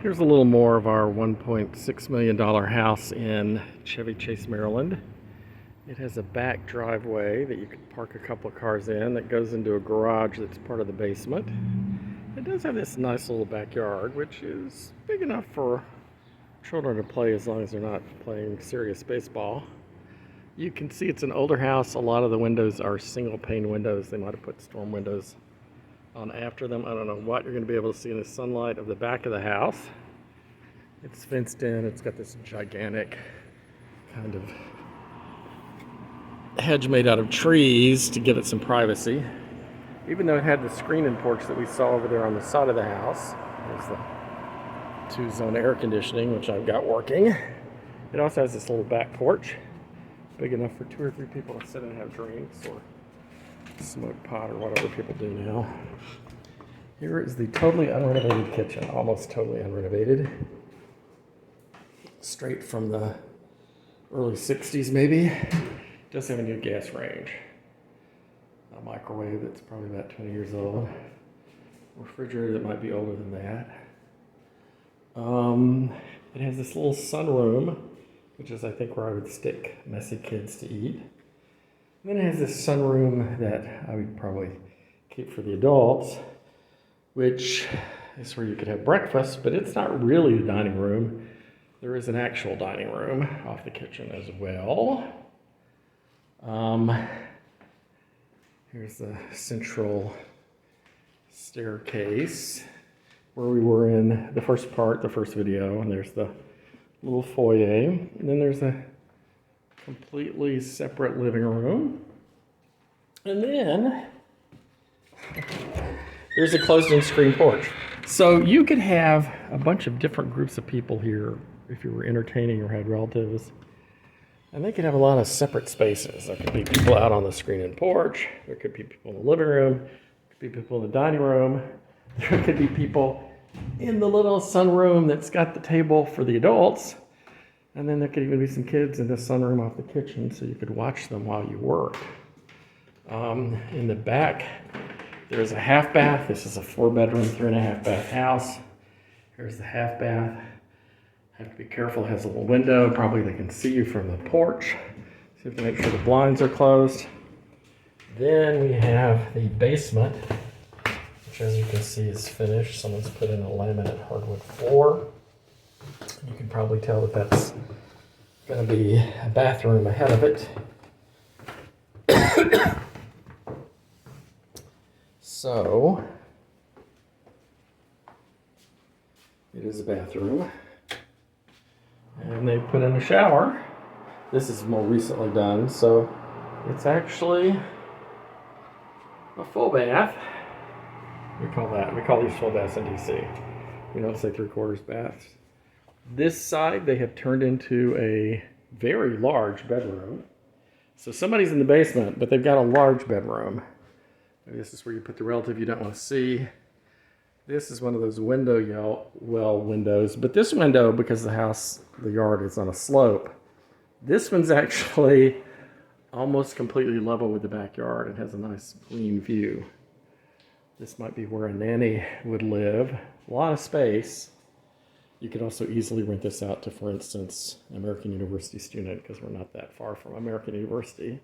Here's a little more of our $1.6 million house in Chevy Chase, Maryland. It has a back driveway that you can park a couple of cars in that goes into a garage that's part of the basement. It does have this nice little backyard, which is big enough for children to play as long as they're not playing serious baseball. You can see it's an older house. A lot of the windows are single pane windows. They might have put storm windows on after them. I don't know what you're going to be able to see in the sunlight of the back of the house. It's fenced in. It's got this gigantic kind of hedge made out of trees to give it some privacy. Even though it had the screen-in porch that we saw over there on the side of the house. There's the two-zone air conditioning, which I've got working. It also has this little back porch, big enough for 2 or 3 people to sit and have drinks or smoke pot or whatever people do now. Here is the totally unrenovated kitchen, almost totally unrenovated. Straight from the early 60s maybe. It does have a new gas range. A microwave that's probably about 20 years old. Refrigerator that might be older than that. It has this little sunroom, which is I think where I would stick messy kids to eat. And then it has this sunroom that I would probably keep for the adults, which is where you could have breakfast, but it's not really the dining room. There is an actual dining room off the kitchen as well. Here's the central staircase where we were in the first part, the first video, and there's the little foyer. And then there's a completely separate living room. And then there's a closed-in screen porch. So you could have a bunch of different groups of people here if you were entertaining or had relatives. And they could have a lot of separate spaces. There could be people out on the screen-in porch. There could be people in the living room. There could be people in the dining room. There could be people in the little sunroom that's got the table for the adults. And then there could even be some kids in the sunroom off the kitchen so you could watch them while you work. In the back, there's a half bath. This is a 4-bedroom, 3.5 bath house. Here's the half bath. Have to be careful, it has a little window. Probably they can see you from the porch. So you have to make sure the blinds are closed. Then we have the basement, which as you can see is finished. Someone's put in a laminate hardwood floor. You can probably tell that that's going to be a bathroom ahead of it. So, it is a bathroom. And they put in a shower. This is more recently done, so it's actually a full bath. We call these full baths in DC. We don't say 3/4 baths. This side they have turned into a very large bedroom. So somebody's in the basement, but they've got a large bedroom. Maybe this is where you put the relative you don't want to see. This is one of those window well windows, but this window, because the yard is on a slope, this one's actually almost completely level with the backyard. It has a nice clean view. This might be where a nanny would live. A lot of space. You could also easily rent this out to, for instance, an American University student, because we're not that far from American University,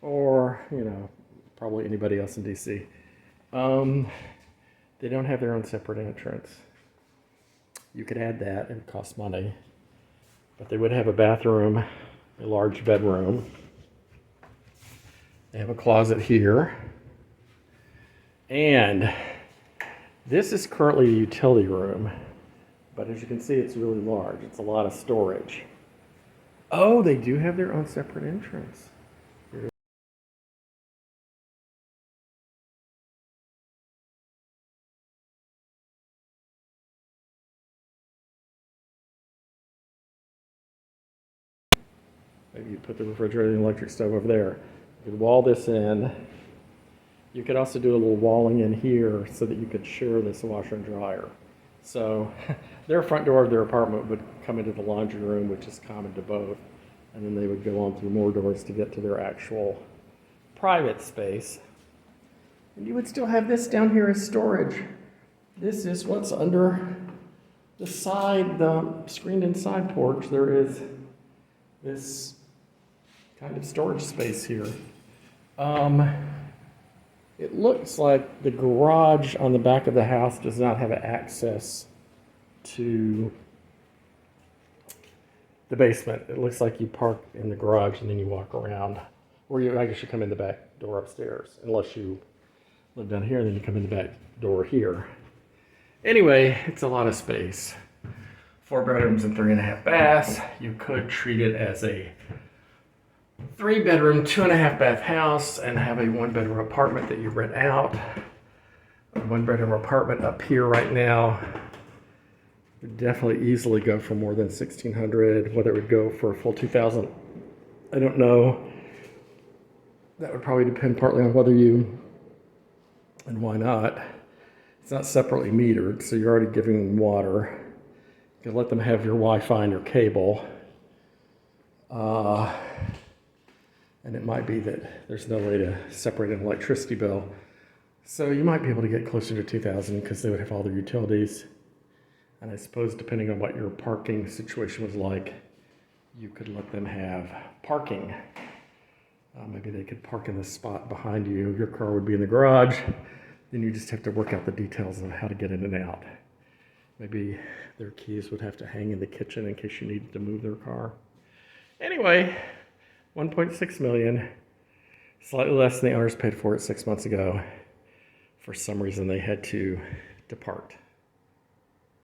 or, probably anybody else in DC. They don't have their own separate entrance. You could add that, and it costs money. But they would have a bathroom, a large bedroom. They have a closet here. And this is currently a utility room. But as you can see, it's really large. It's a lot of storage. Oh, they do have their own separate entrance. Maybe you put the refrigerator and electric stove over there. You could wall this in. You could also do a little walling in here so that you could share this washer and dryer. So their front door of their apartment would come into the laundry room, which is common to both. And then they would go on through more doors to get to their actual private space. And you would still have this down here as storage. This is what's under the screened-in side porch, there is this kind of storage space here. It looks like the garage on the back of the house does not have access to the basement. It looks like you park in the garage and then you walk around. Or I guess you come in the back door upstairs, unless you live down here and then you come in the back door here. Anyway, it's a lot of space. 4 bedrooms and 3.5 baths. You could treat it as a 3-bedroom, 2.5 bath house and have a 1-bedroom apartment that you rent out. A 1-bedroom apartment up here right now would definitely easily go for more than $1,600. Whether it would go for a full $2,000, I don't know. That would probably depend partly on whether you, and why not. It's not separately metered, so you're already giving them water. You can let them have your Wi-Fi and your cable. And it might be that there's no way to separate an electricity bill. So you might be able to get closer to $2,000 because they would have all their utilities. And I suppose depending on what your parking situation was like, you could let them have parking. Maybe they could park in the spot behind you. Your car would be in the garage. Then you just have to work out the details of how to get in and out. Maybe their keys would have to hang in the kitchen in case you needed to move their car. Anyway, $1.6 million, slightly less than the owners paid for it 6 months ago. For some reason, they had to depart.